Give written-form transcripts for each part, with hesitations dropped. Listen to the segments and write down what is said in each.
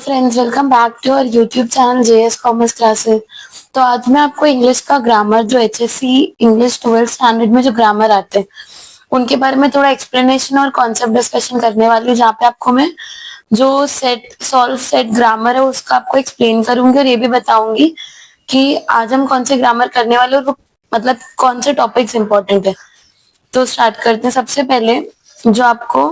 Friends, welcome back to our YouTube channel JS commerce classes. तो आज मैं आपको इंग्लिश का ग्रामर जो एचएससी इंग्लिश 12th स्टैंडर्ड में जो ग्रामर आते हैं उनके बारे में थोड़ा एक्सप्लेनेशन और कॉन्सेप्ट डिस्कशन करने वाली हूँ, जहाँ पे आपको मैं जो सेट सॉल्व सेट ग्रामर है उसका आपको एक्सप्लेन करूंगी और ये भी बताऊंगी कि आज हम कौन से ग्रामर करने वाले और वो मतलब कौन से टॉपिक्स इंपॉर्टेंट है। तो स्टार्ट करते हैं। सबसे पहले जो आपको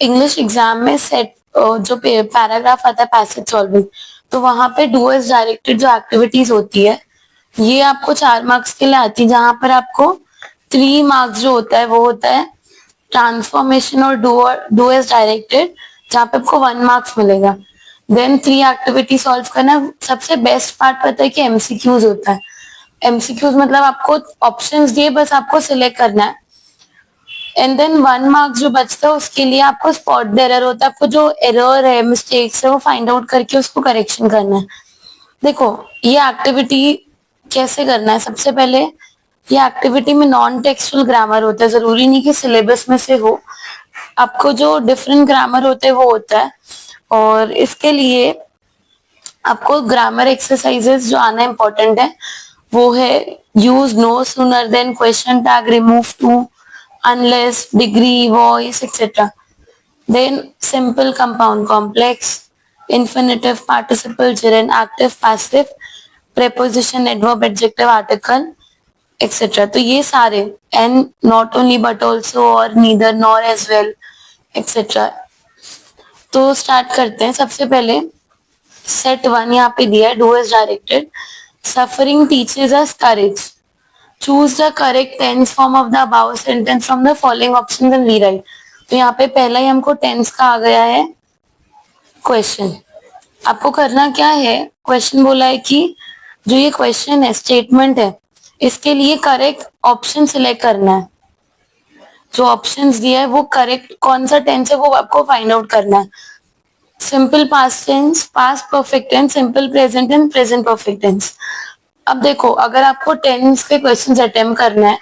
इंग्लिश एग्जाम में सेट जो पैराग्राफ आता है पैसेज सॉल्विंग, तो वहां पे डू एज डायरेक्टेड जो एक्टिविटीज होती है ये आपको 4 मार्क्स के लिए आती है, जहां पर आपको 3 मार्क्स जो होता है वो होता है ट्रांसफॉर्मेशन और डू एज डायरेक्टेड, जहाँ पे आपको 1 मार्क्स मिलेगा। देन 3 एक्टिविटी सॉल्व करना। सबसे बेस्ट पार्ट पता है कि एमसीक्यूज होता है। एमसीक्यूज मतलब आपको ऑप्शंस दिए, बस आपको सिलेक्ट करना है एंड देन 1 मार्क्स जो बचता है उसके लिए आपको स्पॉट एरर होता है। आपको जो एरर है, मिस्टेक्स है, वो फाइंड आउट करके उसको करेक्शन करना है। देखो ये एक्टिविटी कैसे करना है। सबसे पहले ये एक्टिविटी में नॉन टेक्सुअल ग्रामर होता है, जरूरी नहीं कि सिलेबस में से हो, आपको जो डिफरेंट ग्रामर होते हैं वो होता है। और इसके लिए आपको ग्रामर एक्सरसाइजेस जो आना इम्पोर्टेंट है वो है use no sooner than, question tag, remove to, unless, degree, voice, etc. Then simple, compound, complex, infinitive, participle, gerund, active, passive, preposition, adverb, adjective, article, etc. तो ये सारे and not only but also और neither nor as well etc. तो start करते हैं। सबसे पहले set 1 यहाँ पे दिया है, do as directed. Suffering teaches us courage. Choose the correct tense form of the above sentence from the following options and rewrite. तो यहाँ पे पहला ही हमको टेंस का आ गया है क्वेश्चन। आपको करना क्या है, क्वेश्चन बोला है कि जो ये क्वेश्चन है, स्टेटमेंट है, इसके लिए करेक्ट ऑप्शन सिलेक्ट करना है। जो ऑप्शंस दिया है वो करेक्ट कौन सा टेंस है वो आपको फाइंड आउट करना है। Simple past tense, past perfect tense, simple present and present perfect tense. अब देखो अगर आपको टेंस के क्वेश्चंस अटेम्प्ट करना है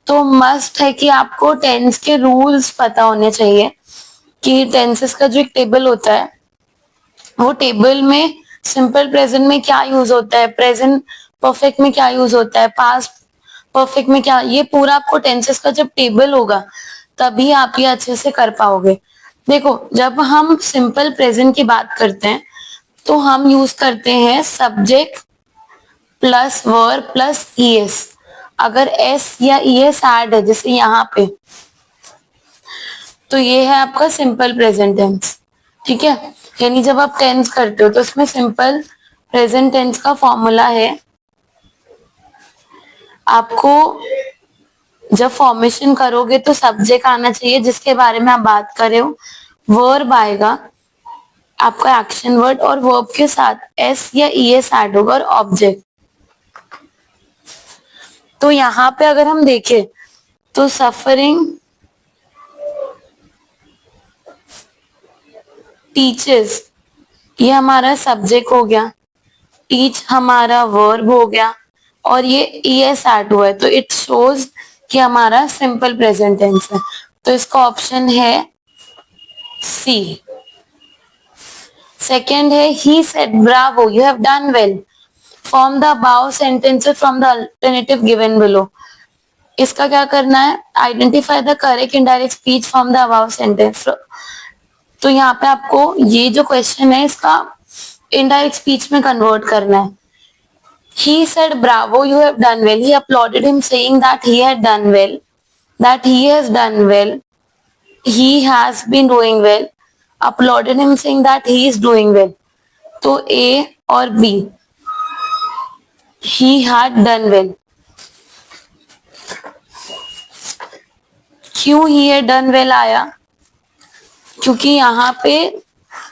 तो मस्ट है कि आपको टेंस के रूल्स पता होने चाहिए कि टेंसेस का जो एक टेबल होता है वो टेबल में सिंपल प्रेजेंट में क्या यूज होता है, प्रेजेंट परफेक्ट में क्या यूज होता है, पास्ट परफेक्ट में क्या, ये पूरा आपको टेंसेस का जब टेबल होगा तभी आप ये अच्छे से कर पाओगे। देखो जब हम सिंपल प्रेजेंट की बात करते हैं तो हम यूज करते हैं subject plus verb plus es. अगर एस या ईएस ऐड है जैसे यहाँ पे, तो ये है आपका सिंपल प्रेजेंट टेंस। ठीक है, यानी जब आप टेंस करते हो तो इसमें सिंपल प्रेजेंट टेंस का फॉर्मूला है, आपको जब फॉर्मेशन करोगे तो सब्जेक्ट आना चाहिए जिसके बारे में आप बात कर रहे हो, वर्ब आएगा आपका एक्शन वर्ड, और वर्ब के साथ एस या ईएस ऐड होगा और ऑब्जेक्ट। तो यहाँ पे अगर हम देखें तो सफरिंग टीचर्स ये हमारा सब्जेक्ट हो गया, टीच हमारा वर्ब हो गया और ये ईएस ऐड हुआ है, तो इट शोज कि हमारा सिंपल प्रेजेंट टेंस है। तो इसका ऑप्शन है सी। सेकेंड है he said Bravo, you have done well, form the above sentences from the alternative given below. इसका क्या करना है, identify the correct indirect speech from the above sentence. तो यहाँ पे आपको ये जो क्वेश्चन है इसका इनडायरेक्ट स्पीच में कन्वर्ट करना है। He said bravo, you have done well. He applauded him saying that he had done well, that he has done well, he has been doing well, applauded him saying that he is doing well. तो A और B, he had done well। क्यों he had done well आया, क्योंकि यहाँ पे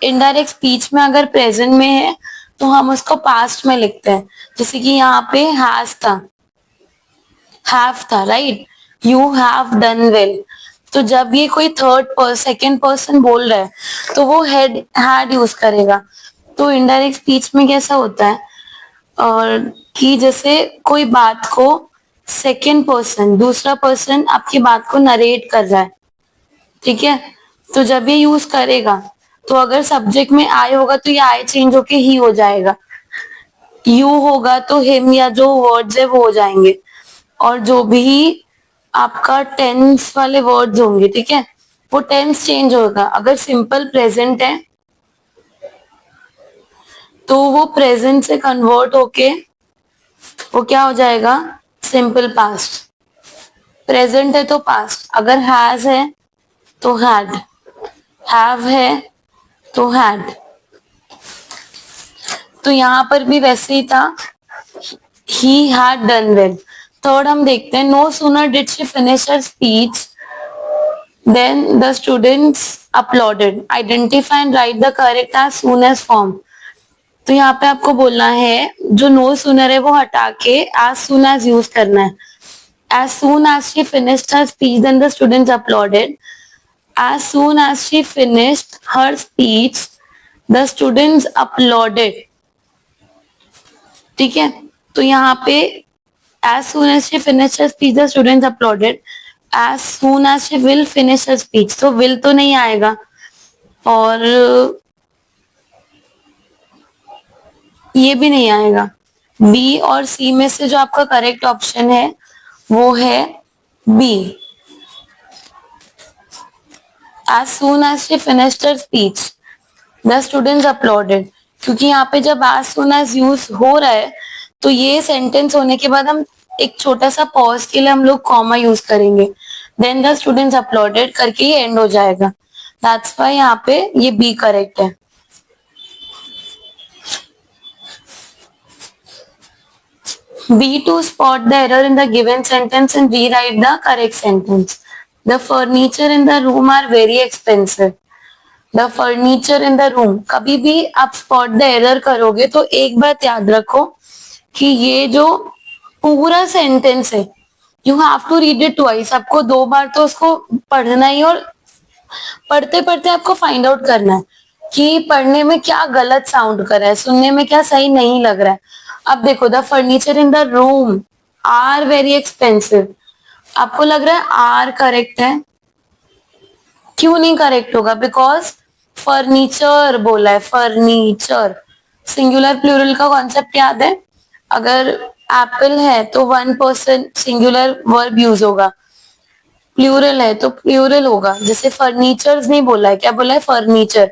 indirect speech में अगर present में है तो हम उसको पास्ट में लिखते हैं, जैसे कि यहाँ पे हैज था, हैव था, right, you have done well. तो जब ये कोई सेकेंड पर्सन बोल रहा है तो वो हैड यूज करेगा। तो इनडायरेक्ट स्पीच में कैसा होता है और कि जैसे कोई बात को सेकेंड पर्सन, दूसरा पर्सन आपकी बात को नरेट कर रहा है, ठीक है, तो जब ये यूज करेगा तो अगर सब्जेक्ट में आई होगा तो ये आई चेंज होके ही हो जाएगा, यू होगा तो हिम या जो वर्ड्स है वो हो जाएंगे, और जो भी आपका टेंस वाले वर्ड्स होंगे, ठीक है, वो टेंस चेंज होगा। अगर सिंपल प्रेजेंट है तो वो प्रेजेंट से कन्वर्ट होके वो क्या हो जाएगा, सिंपल पास्ट। प्रेजेंट है तो पास्ट, अगर हैज है तो हैड, हैव है तो हैड। तो यहां पर भी वैसे ही था, he had done well। Third हम देखते हैं, no sooner did she finish her speech then the students applauded, identify and write the correct as soon as form। तो यहाँ पे आपको बोलना है जो नो सूनर है वो हटा के एज सून एज यूज करना है। As soon as she finished her speech then the students applauded, as soon as she finished her speech the students applauded, ठीक है। तो यहाँ पे as soon as she finished her speech the students applauded, as soon as she will finish her speech, तो will तो नहीं आएगा, और ये भी नहीं आएगा। बी और सी में से जो आपका करेक्ट ऑप्शन है वो है b, as soon as she finished her speech the students applauded, क्योंकि यहाँ पे जब एज सून एज यूज हो रहा है तो ये सेंटेंस होने के बाद हम एक छोटा सा पॉज के लिए हम लोग कॉमा यूज करेंगे, देन द स्टूडेंट्स अपलॉडेड करके ये एंड हो जाएगा। दैट्स व्हाई यहाँ पे ये बी करेक्ट है। B, to spot the error in the given sentence and rewrite the correct sentence. The furniture in the room are very expensive. The furniture in the room, कभी भी आप spot the error करोगे तो एक बात याद रखो कि ये जो पूरा सेंटेंस है you have to read it twice, आपको दो बार तो उसको पढ़ना ही, और पढ़ते पढ़ते आपको फाइंड आउट करना है कि पढ़ने में क्या गलत साउंड कर रहा है, सुनने में क्या सही नहीं लग रहा है। अब देखो, the furniture in the room are very expensive, आपको लग रहा है आर करेक्ट है, क्यों नहीं करेक्ट होगा, बिकॉज फर्नीचर बोला है, फर्नीचर। सिंगुलर प्लूरल का कॉन्सेप्ट याद है, अगर एप्पल है तो one person singular verb use होगा, प्लूरल है तो प्लूरल होगा। जैसे फर्नीचर्स नहीं बोला है, क्या बोला है, फर्नीचर,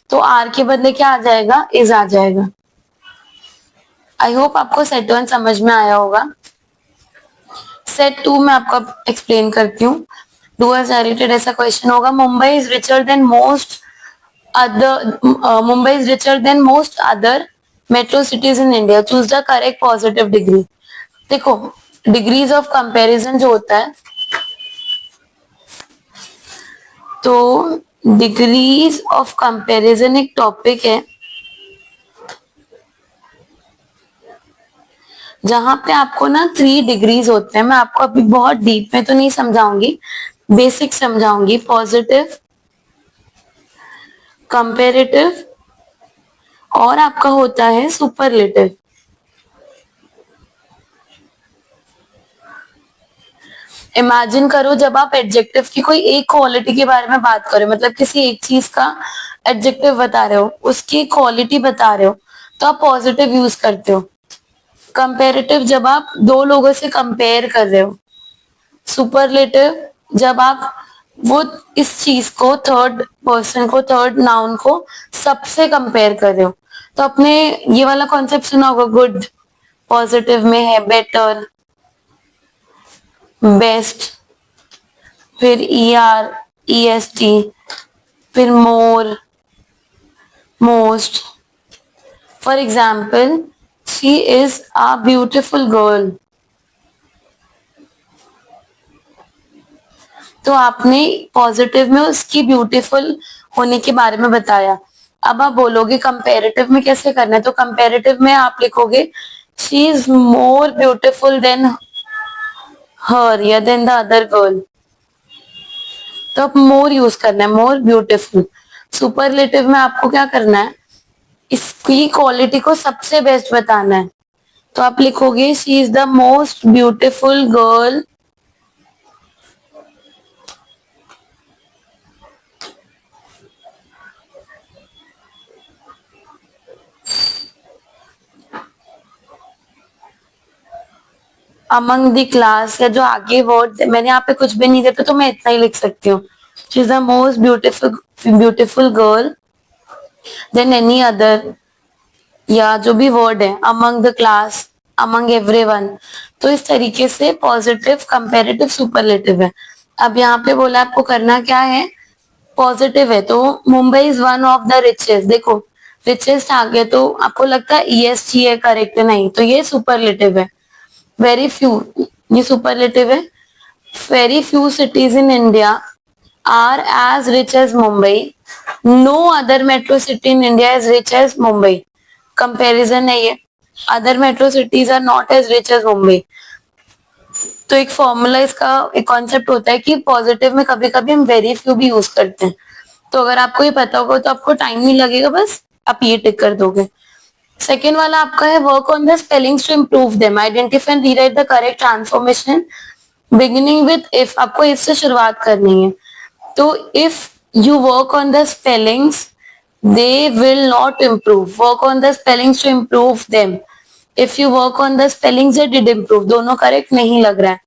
तो आर के बदले क्या आ जाएगा, इज आ जाएगा। आई होप आपको सेट वन समझ में आया होगा। सेट टू में आपको एक्सप्लेन करती हूँ। डू एज डायरेक्टेड ऐसा क्वेश्चन होगा, Mumbai is richer than most other, Mumbai is richer than most other metro cities in India, choose the correct positive degree. देखो, डिग्रीज ऑफ कंपैरिजन जो होता है, तो डिग्रीज ऑफ कंपैरिजन एक टॉपिक है जहां पे आपको ना 3 डिग्रीज होते हैं। मैं आपको अभी बहुत डीप में तो नहीं समझाऊंगी, बेसिक समझाऊंगी। पॉजिटिव, कंपेरेटिव और आपका होता है सुपरलेटिव। इमेजिन करो जब आप एडजेक्टिव की कोई एक क्वालिटी के बारे में बात करो, मतलब किसी एक चीज का एडजेक्टिव बता रहे हो, उसकी क्वालिटी बता रहे हो, तो आप पॉजिटिव यूज करते हो। कंपेरेटिव जब आप दो लोगों से कंपेयर कर रहे हो। सुपरलेटिव जब आप वो इस चीज को, थर्ड पर्सन को, थर्ड नाउन को सबसे कंपेयर कर रहे हो। तो अपने ये वाला कॉन्सेप्ट सुना होगा, गुड पॉजिटिव में है बेटर, बेस्ट, फिर E R, E S T, फिर more, most. For example, she is a beautiful girl, तो आपने पॉजिटिव में उसकी ब्यूटीफुल होने के बारे में बताया। अब आप बोलोगे कंपैरेटिव में कैसे करना है, तो कंपैरेटिव में आप लिखोगे she is more beautiful than her या देन द अदर गर्ल, तो आप मोर यूज करना है, मोर ब्यूटीफुल। सुपरलेटिव में आपको क्या करना है, इसकी क्वालिटी को सबसे बेस्ट बताना है, तो आप लिखोगे she is the most beautiful girl among the class, या जो आगे वर्ड मैंने यहाँ पे कुछ भी नहीं दिया तो मैं इतना ही लिख सकती हूँ, she is the most beautiful girl than any other, या जो भी वर्ड है among the class, among everyone. तो इस तरीके से पॉजिटिव कंपैरेटिव सुपरलेटिव है। अब यहाँ पे बोला आपको करना क्या है, पॉजिटिव है तो Mumbai is one of the richest, देखो रिचेस्ट आ गया तो आपको लगता है ईएसटी है करेक्ट, नहीं तो ये सुपरलेटिव है। वेरी फ्यू, ये सुपरलेटिव है। Very few cities in India are as rich as Mumbai, no other metro city in India is rich as Mumbai, comparison है ये। Other metro cities are not as rich as Mumbai. तो एक formula इसका, एक concept होता है कि पॉजिटिव में कभी कभी हम वेरी फ्यू भी यूज करते हैं। तो अगर आपको ये पता होगा तो आपको टाइम नहीं लगेगा, बस आप ये टिक कर दोगे। सेकेंड वाला आपका है work on the spellings to improve them, identify and rewrite the correct transformation beginning with if, आपको इससे शुरुआत करनी है। तो if you work on the spellings they will not improve, work on the spellings to improve them, if you work on the spellings they did improve, दोनों correct नहीं लग रहा है।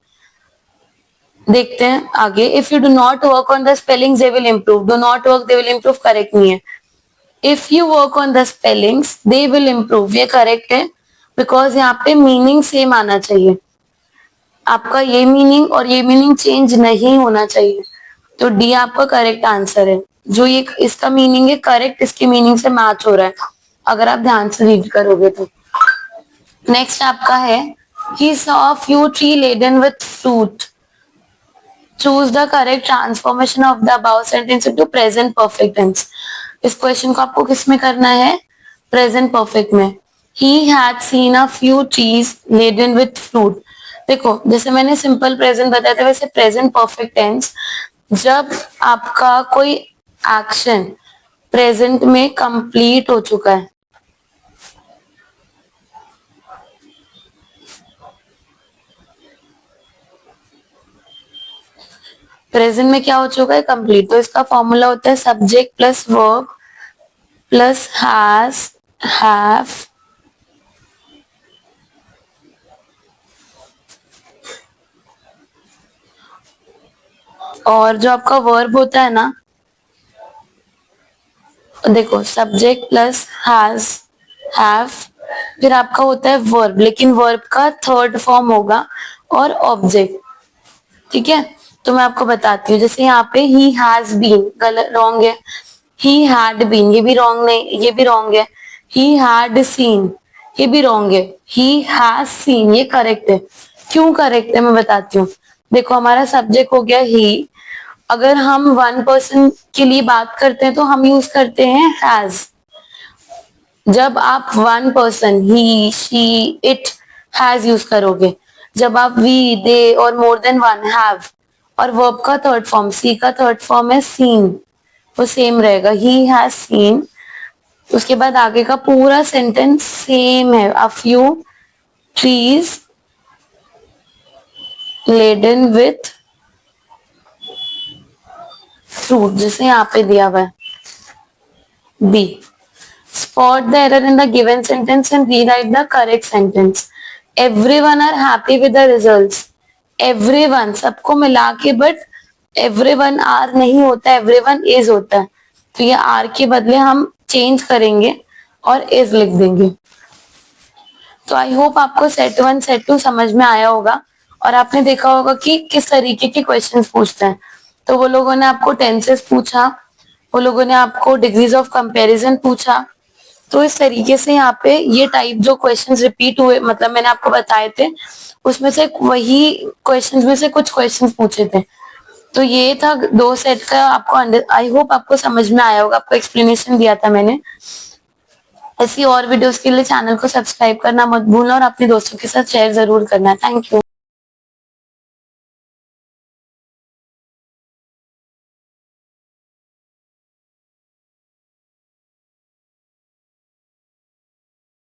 देखते हैं आगे, if you do not work on the spellings they will improve, do not work they will improve correct नहीं है। If you work on the spellings they will improve, ये करेक्ट है, बिकॉज यहाँ पे मीनिंग सेम आना चाहिए, आपका ये मीनिंग और ये मीनिंग चेंज नहीं होना चाहिए। तो डी आपका करेक्ट आंसर है, जो ये इसका मीनिंग है करेक्ट इसके मीनिंग से मैच हो रहा है अगर आप ध्यान से रीड करोगे तो। नेक्स्ट आपका है he saw a few tree laden with fruit, choose the correct transformation of the above sentence into present perfect tense। इस क्वेश्चन को आपको किस में करना है, प्रेजेंट परफेक्ट में। he had seen a few trees laden with fruit, देखो जैसे मैंने सिंपल प्रेजेंट बताया था वैसे प्रेजेंट परफेक्ट टेंस, जब आपका कोई एक्शन प्रेजेंट में कंप्लीट हो चुका है, प्रेजेंट में क्या हो चुका है कंप्लीट, तो इसका फॉर्मूला होता है subject plus verb plus has have और जो आपका वर्ब होता है ना, देखो सब्जेक्ट प्लस हैज हैव, फिर आपका होता है वर्ब, लेकिन वर्ब का थर्ड फॉर्म होगा और ऑब्जेक्ट, ठीक है। तो मैं आपको बताती हूँ, जैसे यहाँ पे ही हैज बीन गलत रॉन्ग है, ही हैड बीन ये भी रॉन्ग नहीं, ये भी रॉन्ग है, ही हैड सीन ये भी रॉन्ग है, ही हैज सीन ये करेक्ट है। क्यों करेक्ट है मैं बताती हूँ, देखो हमारा सब्जेक्ट हो गया ही, अगर हम वन पर्सन के लिए बात करते हैं तो हम यूज करते हैं हैज, जब आप one person he she it has use करोगे, जब आप वी दे और मोर देन वन हैव, और वर्ब का थर्ड फॉर्म सी का थर्ड फॉर्म है सीन, वो सेम रहेगा, ही हैज सीन। उसके बाद आगे का पूरा सेंटेंस सेम है, a few trees laden with fruit, जैसे यहाँ पे दिया हुआ है। B, spot the error in the given sentence and rewrite the correct sentence। everyone are happy with the results, everyone सबको मिला के, बट everyone are नहीं होता, everyone is होता है, तो ये are के बदले हम चेंज करेंगे और is लिख देंगे। तो आई होप आपको सेट 1 सेट 2 समझ में आया होगा और आपने देखा होगा कि किस तरीके के क्वेश्चंस पूछते हैं। तो वो लोगों ने आपको टेंसेस पूछा, वो लोगों ने आपको डिग्रीज ऑफ कंपैरिजन पूछा, तो इस तरीके से यहाँ पे ये टाइप जो क्वेश्चंस रिपीट हुए, मतलब मैंने आपको बताए थे उसमें से वही क्वेश्चंस में से कुछ क्वेश्चंस पूछे थे। तो ये था 2 सेट का, आपको आई होप आपको समझ में आया होगा, आपको एक्सप्लेनेशन दिया था मैंने। ऐसी और वीडियोस के लिए चैनल को सब्सक्राइब करना मत भूलना और अपने दोस्तों के साथ शेयर जरूर करना। Thank you.